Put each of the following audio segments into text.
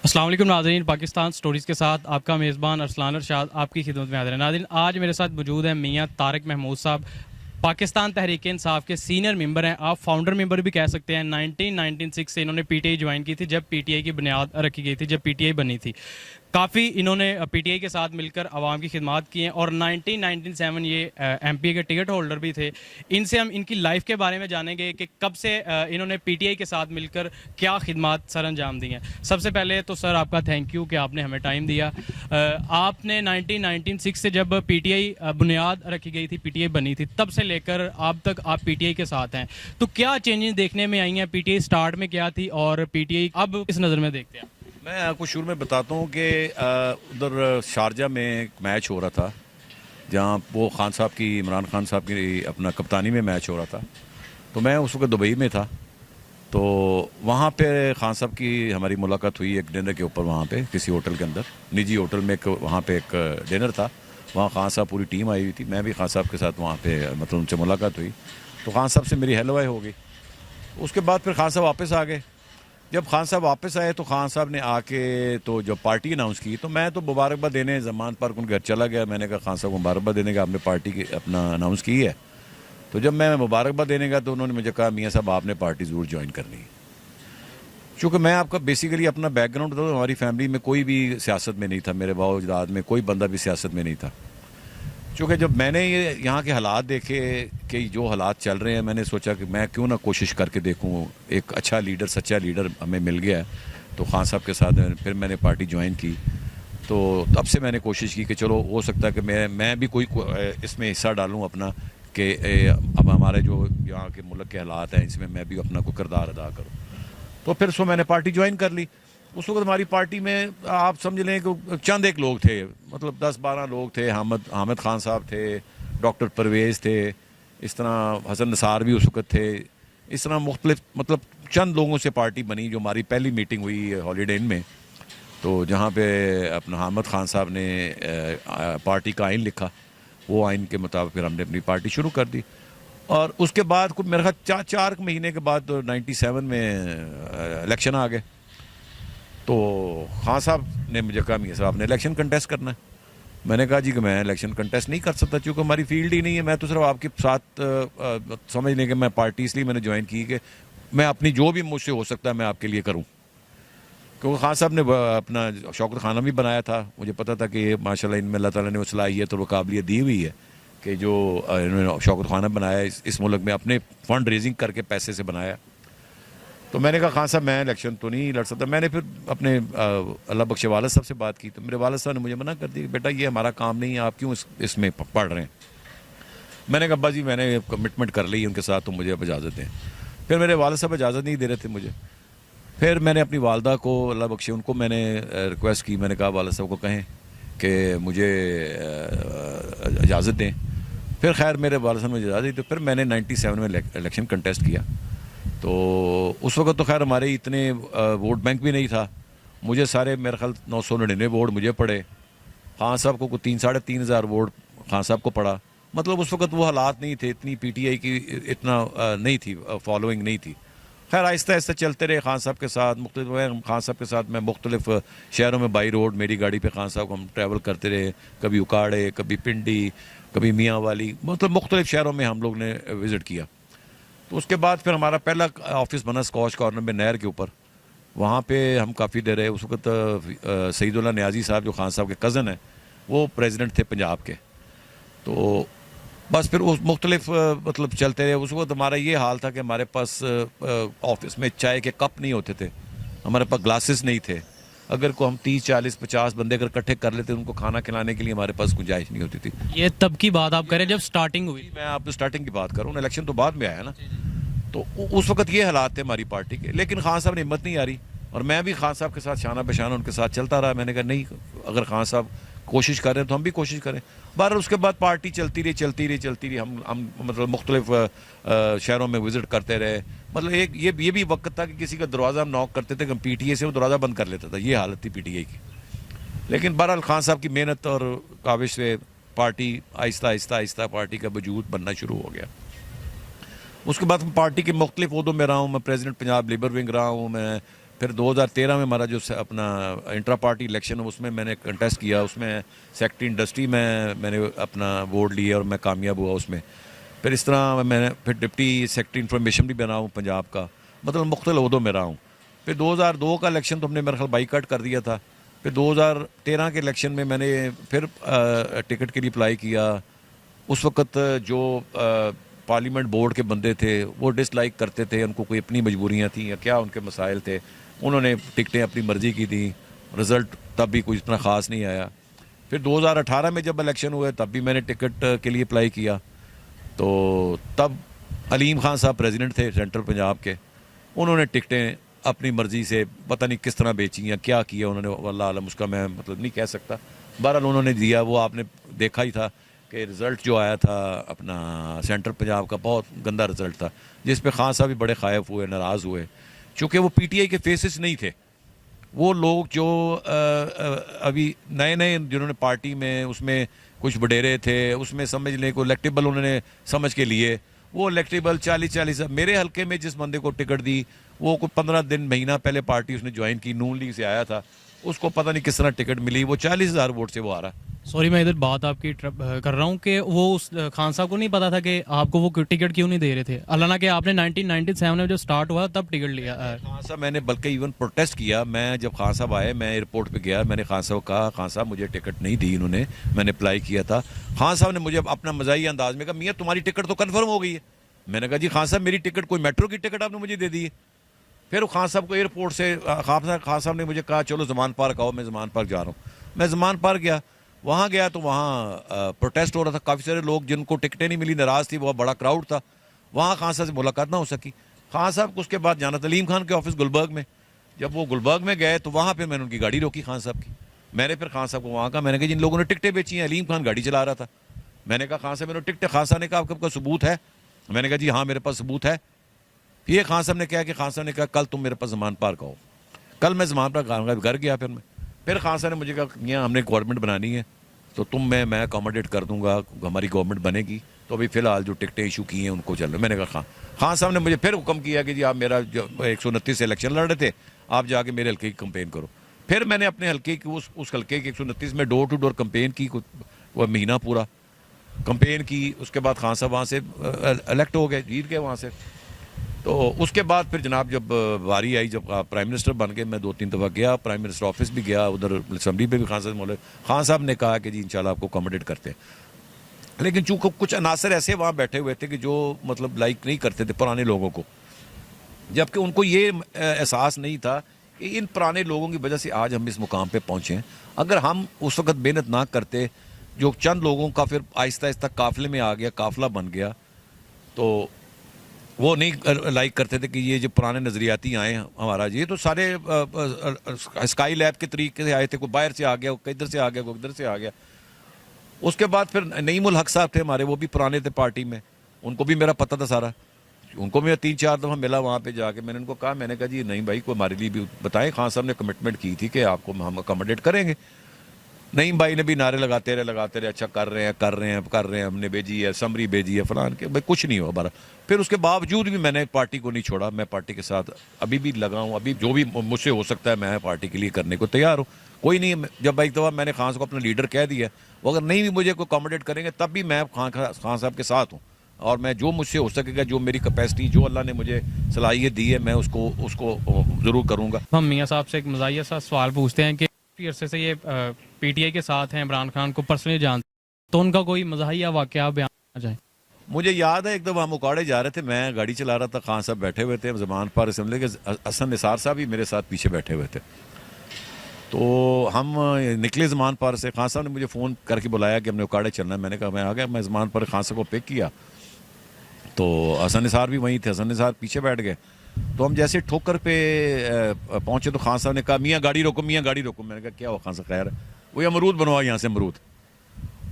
अस्सलाम वालेकुम नाज़रीन, पाकिस्तान स्टोरीज़ के साथ आपका मेज़बान अरसलान अरशाद आपकी खिदमत में हाज़िर है। नाज़रीन, आज मेरे साथ मौजूद हैं मियाँ तारिक महमूद साहब, पाकिस्तान तहरीक इंसाफ के सीनियर मेंबर हैं, आप फाउंडर मेंबर भी कह सकते हैं। 1996 से इन्होंने पीटीआई ज्वाइन की थी, जब पीटीआई की बुनियाद रखी गई थी, जब पीटीआई बनी थी। काफ़ी इन्होंने पीटीआई के साथ मिलकर आवाम की खिदमत की हैं और 1997 ये एमपीए के टिकट होल्डर भी थे। इनसे हम इनकी लाइफ के बारे में जानेंगे कि कब से इन्होंने पीटीआई के साथ मिलकर क्या खिदमत सर अंजाम दी हैं। सबसे पहले तो सर आपका थैंक यू कि आपने हमें टाइम दिया। आपने 1996 से जब पीटीआई बुनियाद रखी गई थी, पीटीआई बनी थी, तब से लेकर अब तक आप पीटीआई के साथ हैं। तो क्या चेंजेस देखने में आई हैं? पीटीआई स्टार्ट में क्या थी और पीटीआई अब किस नज़र में देखते हैं? मैं आपको शुरू में बताता हूँ कि उधर शारजा में एक मैच हो रहा था, जहाँ वो खान साहब की, इमरान खान साहब की अपना कप्तानी में मैच हो रहा था। तो मैं उस वक्त दुबई में था, तो वहाँ पे खान साहब की हमारी मुलाकात हुई एक डिनर के ऊपर, वहाँ पे किसी होटल के अंदर, निजी होटल में एक वहाँ पे एक डिनर था। वहाँ खान साहब पूरी टीम आई हुई थी, मैं भी खान साहब के साथ वहाँ पे मतलब उनसे मुलाकात हुई। तो खान साहब से मेरी हेलो हाय हो गई। उसके बाद फिर खान साहब वापस आ गए। जब खान साहब वापस आए तो खान साहब ने आके तो जब पार्टी अनाउंस की, तो मैं तो मुबारकबाद देने जमान पार्क उनके घर चला गया। मैंने कहा खान साहब को मुबारकबाद देने का आपने पार्टी की अपना अनाउंस की है। तो जब मैं मुबारकबाद देने का, तो उन्होंने मुझे कहा मियाँ साहब आपने पार्टी ज़रूर ज्वाइन करनी है। चूँकि मैं आपका बेसिकली अपना बैकग्राउंड बताऊँ, तो हमारी फैमिली में कोई भी सियासत में नहीं था, मेरे बाओ अजदाद में कोई बंदा भी सियासत में नहीं था। चूँकि जब मैंने ये यहाँ के हालात देखे कि जो हालात चल रहे हैं, मैंने सोचा कि मैं क्यों ना कोशिश करके देखूँ। एक अच्छा लीडर, सच्चा लीडर हमें मिल गया है, तो खान साहब के साथ फिर मैंने पार्टी ज्वाइन की। तो तब से मैंने कोशिश की कि चलो हो सकता है कि मैं भी कोई इसमें हिस्सा डालूँ अपना, कि अब हमारे जो यहाँ के मुल्क के हालात हैं, इसमें मैं भी अपना कोई किरदार अदा करूँ। तो फिर सो मैंने पार्टी ज्वाइन कर ली। उस वक्त हमारी पार्टी में आप समझ लें कि चंद एक लोग थे, मतलब 10-12 लोग थे। हामिद खान साहब थे, डॉक्टर परवेज़ थे, इस तरह हसन निसार भी उस वक्त थे। इस तरह मुख्तलिफ मतलब चंद लोगों से पार्टी बनी। जो हमारी पहली मीटिंग हुई हॉलीडे इन में, तो जहाँ पे अपना हामिद खान साहब ने पार्टी का आइन लिखा, वो आइन के मुताबिक फिर हमने अपनी पार्टी शुरू कर दी। और उसके बाद कुछ मेरे ख्याल 4 महीने के बाद तो 97 में इलेक्शन आ गए। तो खान साहब ने मुझे कहा मियाँ साहब आपने इलेक्शन कंटेस्ट करना है। मैंने कहा जी कि मैं इलेक्शन कंटेस्ट नहीं कर सकता, क्योंकि हमारी फील्ड ही नहीं है। मैं तो सिर्फ आपके साथ समझ लें कि मैं पार्टी इसलिए मैंने ज्वाइन की कि मैं अपनी जो भी मुझसे हो सकता है मैं आपके लिए करूं। क्योंकि खान साहब ने अपना शौकत खाना भी बनाया था। मुझे पता था कि माशाल्लाह इनमें अल्लाह ताला ने वो सलाहियत और वो काबिलियत दी हुई है कि जो इन्होंने शौकत खाना बनाया इस मुल्क में अपने फंड रेजिंग करके पैसे से बनाया। तो मैंने कहा खान साहब मैं इलेक्शन तो नहीं लड़ सकता। मैंने फिर अपने अल्लाह बख्शे वालिद साहब से बात की, तो मेरे वालिद साहब ने मुझे मना कर दिया, बेटा ये हमारा काम नहीं है, आप क्यों इसमें पढ़ रहे हैं। मैंने कहा अब्बा जी मैंने कमिटमेंट कर ली उनके साथ, तो मुझे अब इजाज़त दें। फिर मेरे वालिद साहब इजाज़त नहीं दे रहे थे मुझे। फिर मैंने अपनी वालदा को, अल्लाह बख्शे उनको, मैंने रिक्वेस्ट की। मैंने कहा वालिद साहब को कहें कि मुझे इजाज़त दें। फिर खैर मेरे वालिद साहब ने मुझे इजाज़त दी। तो फिर मैंने 97 में इलेक्शन कंटेस्ट किया। तो उस वक्त तो खैर हमारे इतने वोट बैंक भी नहीं था। मुझे सारे मेरे ख्याल 999 वोट मुझे पड़े। खान साहब को 3-3.5 हज़ार वोट खान साहब को पड़ा। मतलब उस वक्त वो हालात नहीं थे, इतनी पीटीआई की इतना नहीं थी, फॉलोइंग नहीं थी। खैर आहिस्ता आहिस्ता चलते रहे खान साहब के साथ। खान साहब के साथ मैं मुख्तलिफ शहरों में बाई रोड मेरी गाड़ी पे खान साहब को हम ट्रैवल करते रहे। कभी उकाड़े, कभी पिंडी, कभी मियाँ वाली, मतलब मुख्तलिफ शहरों में हम लोग ने विज़िट किया। तो उसके बाद फिर हमारा पहला ऑफिस बना स्कॉच कॉर्नर में, नहर के ऊपर। वहाँ पे हम काफ़ी देर रहे। उस वक्त सईदुल्लाह न्याजी साहब जो खान साहब के कज़न हैं, वो प्रेसिडेंट थे पंजाब के। तो बस फिर उस मुख्तलिफ मतलब चलते रहे। उस वक्त हमारा ये हाल था कि हमारे पास ऑफिस में चाय के कप नहीं होते थे, हमारे पास ग्लासेस नहीं थे। अगर को हम 30-40-50 बंदे अगर इकट्ठे कर लेते, उनको खाना खिलाने के लिए हमारे पास गुंजाइश नहीं होती थी। ये तब की बात आप करें जब स्टार्टिंग हुई? मैं आप स्टार्टिंग की बात करूँ, इलेक्शन तो बाद में आया ना। तो उस वक्त ये हालात थे हमारी पार्टी के। लेकिन खान साहब ने हिम्मत नहीं आ रही, और मैं भी खान साहब के साथ शाना बशाना उनके साथ चलता रहा। मैंने कहा नहीं, अगर खान साहब कोशिश कर रहे हैं तो हम भी कोशिश करें। बहरहाल उसके बाद पार्टी चलती रही। हम मतलब मुख्तलिफ शहरों में विज़िट करते रहे। मतलब एक ये भी वक्त था कि किसी का दरवाज़ा हम नॉक करते थे, पीटीए से वो दरवाज़ा बंद कर लेता था। ये हालत थी पीटीए की। लेकिन बहरहाल खान साहब की मेहनत और काविश से पार्टी आहिस्ता पार्टी का वजूद बनना शुरू हो गया। उसके बाद पार्टी के मुख्तलिफ उहदों में रहा हूँ। मैं प्रेसिडेंट पंजाब लेबर विंग रहा हूँ। मैं फिर 2013 में हमारा जो अपना इंट्रा पार्टी इलेक्शन है उसमें मैंने कंटेस्ट किया, उसमें सेक्रेटरी इंडस्ट्री में मैंने अपना वोट लिया और मैं कामयाब हुआ उसमें। फिर इस तरह मैंने फिर डिप्टी सेक्रेटरी इंफॉर्मेशन भी बना हूँ पंजाब का, मतलब मुख्तलिफ ओहदों में रहा हूँ। फिर 2002 का इलेक्शन तो हमने मेरा ख्याल बाईकाट कर दिया था। फिर 2013 के इलेक्शन में मैंने फिर टिकट के लिए अप्लाई किया। उस वक्त जो पार्लियामेंट बोर्ड के बंदे थे वो डिसलाइक करते थे, उनको कोई अपनी मजबूरियाँ थी या क्या उनके मसाइल थे, उन्होंने टिकटें अपनी मर्ज़ी की थी। रिज़ल्ट तब भी कोई इतना ख़ास नहीं आया। फिर 2018 में जब इलेक्शन हुए तब भी मैंने टिकट के लिए अप्लाई किया, तो तब अलीम खान साहब प्रेसिडेंट थे सेंट्रल पंजाब के, उन्होंने टिकटें अपनी मर्ज़ी से पता नहीं किस तरह बेची या क्या किया उन्होंने, वल्लाह आलम, उसका मैं मतलब नहीं कह सकता। बहरहाल उन्होंने दिया, वो आपने देखा ही था कि रिज़ल्ट जो आया था अपना सेंट्रल पंजाब का बहुत गंदा रिज़ल्ट था, जिस पे खान साहब भी बड़े खायफ हुए, नाराज़ हुए, चूँकि वो पीटीआई के फेसेस नहीं थे। वो लोग जो अभी नए नए जिन्होंने पार्टी में उसमें कुछ वडेरे थे, उसमें समझ लें को इलेक्टेबल उन्होंने समझ के लिए, वो इलेक्टेबल 40-40 मेरे हल्के में जिस बंदे को टिकट दी वो कोई 15 दिन महीना पहले पार्टी उसने ज्वाइन की, नून लीग से आया था, उसको पता नहीं किस तरह टिकट मिली, वो 40,000 वोट से वो आ रहा। सॉरी मैं इधर बात आपकी कर रहा हूँ कि वो उस खान साहब को नहीं पता था कि आपको वो टिकट क्यों नहीं दे रहे थे, अल्लाह ना कि आपने 1997 में जो स्टार्ट हुआ तब टिकट लिया। खान साहब मैंने बल्कि इवन प्रोटेस्ट किया, मैं जब खान साहब आए मैं एयरपोर्ट पे गया, मैंने खान साहब को कहा खान साहब मुझे टिकट नहीं दी इन्होंने, मैंने अप्लाई किया था। खान साहब ने मुझे अपना मज़ाही अंदाज में कहा मियाँ तुम्हारी टिकट तो कन्फर्म हो गई है। मैंने कहा जी खान साहब मेरी टिकट कोई मेट्रो की टिकट आपने मुझे दे दी है। फिर खान साहब को एयरपोर्ट से खान साहब ने मुझे कहा चलो जमान पार्क आओ, मैं जमान पार्क जा रहा हूँ। मैं जमान पार्क गया, वहाँ गया तो वहाँ प्रोटेस्ट हो रहा था, काफ़ी सारे लोग जिनको टिकटें नहीं मिली नाराज़ थी, बहुत बड़ा क्राउड था। वहाँ खान साहब से मुलाकात ना हो सकी। खान साहब को उसके बाद जाना था अलीम खान के ऑफिस गुलबर्ग में। जब वो गुलबर्ग में गए तो वहाँ पर मैंने उनकी गाड़ी रोकी खान साहब की। मैंने फिर खान साहब को वहाँ कहा, मैंने कहा जिन लोगों ने टिकटें बेची हैं, अलीम खान गाड़ी चला रहा था। मैंने कहा खान साहब मेरे टिकटें, खान साहब ने कहा आपका सबूत है? मैंने कहा जी हाँ मेरे पास सबूत है। ये खान साहब ने कहा कि खान साहब ने कहा कल तुम मेरे पास जमान पार्क आओ। कल मैं जमान पार्क घर गया, फिर खान साहब ने मुझे कहा यहाँ हमने गवर्नमेंट बनानी है तो तुम मैं अकोमोडेट कर दूंगा, हमारी गवर्नमेंट बनेगी तो अभी फ़िलहाल जो टिकटें इशू की हैं उनको चल रहे। मैंने कहा खान साहब ने मुझे फिर हुक्म किया कि जी आप मेरा जो 129 से इलेक्शन लड़ रहे थे, आप जाके मेरे हल्के की कंपेन करो। फिर मैंने अपने हल्के की उस हल्के की 129 में डोर टू डोर कंपेन की, वो महीना पूरा कंपेन की। उसके बाद खान साहब वहाँ से इलेक्ट हो गए, जीत गए वहाँ से। तो उसके बाद फिर जनाब जब बारी आई, जब प्राइम मिनिस्टर बन गए, मैं 2-3 दफ़ा गया, प्राइम मिनिस्टर ऑफिस भी गया, उधर असम्बली पे भी खान साहब बोले। खान साहब ने कहा कि जी इंशाल्लाह आपको अकोमोडेट करते हैं, लेकिन चूँकि कुछ अनासर ऐसे वहाँ बैठे हुए थे कि जो मतलब लाइक नहीं करते थे पुराने लोगों को, जबकि उनको ये एहसास नहीं था कि इन पुराने लोगों की वजह से आज हम इस मुकाम पर पहुँचे हैं। अगर हम उस वक्त मेहनत ना करते, जो चंद लोगों का फिर आहिस्ता आहिस्ता काफिले में आ गया, काफिला बन गया, तो वो नहीं लाइक करते थे कि ये जो पुराने नज़रियाती आए हमारा, ये तो सारे स्काई लैब के तरीके से आए थे, कोई बाहर से आ गया, कोई इधर से आ गया, कोई इधर से आ गया। उसके बाद फिर नईमुल हक साहब थे हमारे, वो भी पुराने थे पार्टी में, उनको भी मेरा पता था सारा, उनको मैं 3-4 दफ़ा मिला वहाँ पे जाके। मैंने उनको कहा, मैंने कहा जी नहीं भाई कोई हमारे लिए भी बताएं। खान साहब ने कमिटमेंट की थी कि आपको हम अकोमोडेट करेंगे। नईम भाई ने भी नारे लगाते रहे, अच्छा कर रहे हैं, हमने भेजी है, समरी भेजी है फलान के, भाई कुछ नहीं हो हमारा। फिर उसके बावजूद भी मैंने पार्टी को नहीं छोड़ा, मैं पार्टी के साथ अभी भी लगा हूँ, अभी जो भी मुझसे हो सकता है मैं पार्टी के लिए करने को तैयार हूँ। कोई नहीं, जब एक दफ़ा मैंने खान साहब को अपना लीडर कह दिया, वो अगर नहीं भी मुझे को अकोमोडेट करेंगे तब भी मैं खान साहब के साथ हूँ, और मैं जो मुझसे हो सकेगा, जो मेरी कैपेसिटी, जो अल्लाह ने मुझे सलाहियत दी है, मैं उसको ज़रूर करूँगा। हम मियाँ साहब से एक मज़ाहिया सा सवाल पूछते हैं कि काफ़ी अरसे से ये पीटीआई के साथ हैं, इमरान खान को पर्सनली जानते, तो उनका कोई मज़ाहिया वाक़या बयान आ जाए। मुझे याद है एक दफ़ा हम उकाड़े जा रहे थे, मैं गाड़ी चला रहा था, खान साहब बैठे हुए थे जमान पार असम्बली के, हसन निसार साहब भी मेरे साथ पीछे बैठे हुए थे। तो हम निकले जमान पार से, खान साहब ने मुझे फ़ोन करके बुलाया कि हमने उकाड़े चलना है। मैंने कहा मैं आ गया। मैं जमान पार खान साहब को पिक किया तो हसन निसार भी वहीं थे, हसन निसार पीछे बैठ गए। तो हम जैसे ठोकर पे पहुंचे तो खान साहब ने कहा मियाँ गाड़ी रोको, मियाँ गाड़ी रोको। मैंने कहा क्या हुआ खान साहब? खैर वो अमरूद बनवा यहाँ से अमरूद।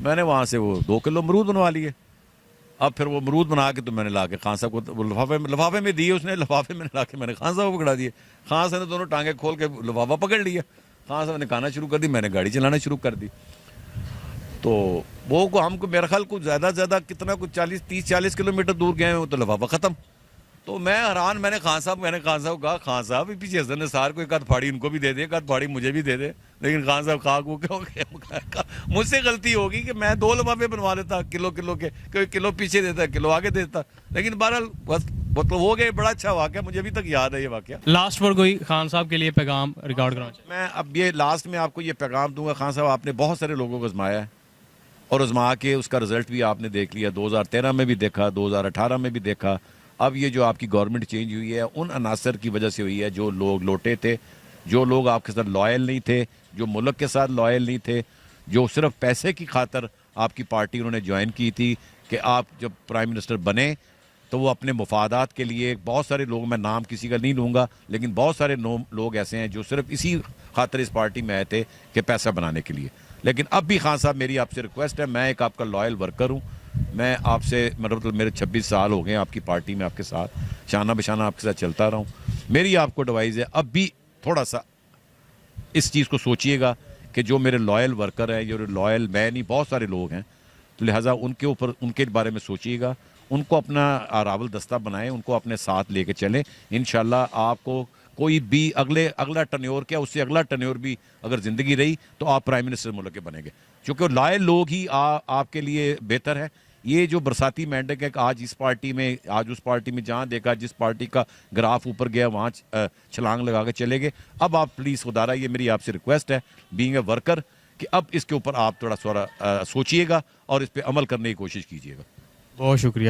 मैंने वहाँ से वो 2 किलो अमरूद बनवा लिए। अब फिर वो अमरूद बना के तो मैंने ला के खान साहब को लिफाफे में दिए, उसने लिफाफे में ला के मैंने खान साहब को पकड़ा दिए। खान साहब ने दोनों टांगे खोल के लिफाफा पकड़ लिया, खान साहब ने खाना शुरू कर दी, मैंने गाड़ी चलाना शुरू कर दी। तो वो हमको मेरा ख्याल कुछ ज़्यादा कितना कुछ 30-40 किलोमीटर दूर गए हैं, वो तो लिफाफा ख़त्म। तो मैं हैरान, मैंने खान साहब को कहा, खान साहब पीछे हसन निसार को एक आध फाड़ी इनको भी दे दे, एक आध फाड़ी मुझे भी दे दे। लेकिन खान साहब खा को मुझसे गलती होगी कि मैं 2 लिफाफे बनवा लेता किलो किलो के, कोई किलो पीछे देता किलो आगे देता। लेकिन बहरहाल बस मतलब हो गए, बड़ा अच्छा वाक़या, मुझे अभी तक याद है ये वाक़या। लास्ट पर कोई खान साहब के लिए पैगाम रिकॉर्ड करना चाहिए? मैं अब ये लास्ट में आपको ये पैगाम दूंगा, खान साहब आपने बहुत सारे लोगों को आजमाया है और आजमा के उसका रिजल्ट भी आपने देख लिया, 2013 में भी देखा, 2018 में भी देखा। अब ये जो आपकी गवर्नमेंट चेंज हुई है उन अनासर की वजह से हुई है, जो लोग लोटे थे, जो लोग आपके साथ लॉयल नहीं थे, जो मुल्क के साथ लॉयल नहीं थे, जो सिर्फ पैसे की खातर आपकी पार्टी उन्होंने ज्वाइन की थी कि आप जब प्राइम मिनिस्टर बने तो वो अपने मुफादात के लिए, बहुत सारे लोग, मैं नाम किसी का नहीं लूँगा, लेकिन बहुत सारे लोग ऐसे हैं जो सिर्फ इसी खातर इस पार्टी में आए थे कि पैसा बनाने के लिए। लेकिन अब भी खान साहब मेरी आपसे रिक्वेस्ट है, मैं एक आपका लॉयल वर्कर हूँ, मैं आपसे मतलब मेरे 26 साल हो गए आपकी पार्टी में, आपके साथ शाना बशाना आपके साथ चलता रहा हूँ। मेरी आपको एडवाइस है, अब भी थोड़ा सा इस चीज़ को सोचिएगा कि जो मेरे लॉयल वर्कर हैं, जो लॉयल, मैं नहीं, बहुत सारे लोग हैं, तो लिहाजा उनके ऊपर, उनके बारे में सोचिएगा, उनको अपना रावल दस्ता बनाएं, उनको अपने साथ लेके चलें। इंशाल्लाह आपको कोई भी अगला टर्न्योर, क्या उससे अगला टर्न्योर भी अगर ज़िंदगी रही तो आप प्राइम मिनिस्टर मुल्क के बनेंगे, क्योंकि लॉयल लोग ही आपके लिए बेहतर है। ये जो बरसाती मेंढक है, आज इस पार्टी में, आज उस पार्टी में, जहाँ देखा जिस पार्टी का ग्राफ ऊपर गया वहाँ छलांग लगा के चले गए। अब आप प्लीज़ खुदारा, ये मेरी आपसे रिक्वेस्ट है बीइंग ए वर्कर, कि अब इसके ऊपर आप थोड़ा सोचिएगा और इस पर अमल करने की कोशिश कीजिएगा। बहुत शुक्रिया।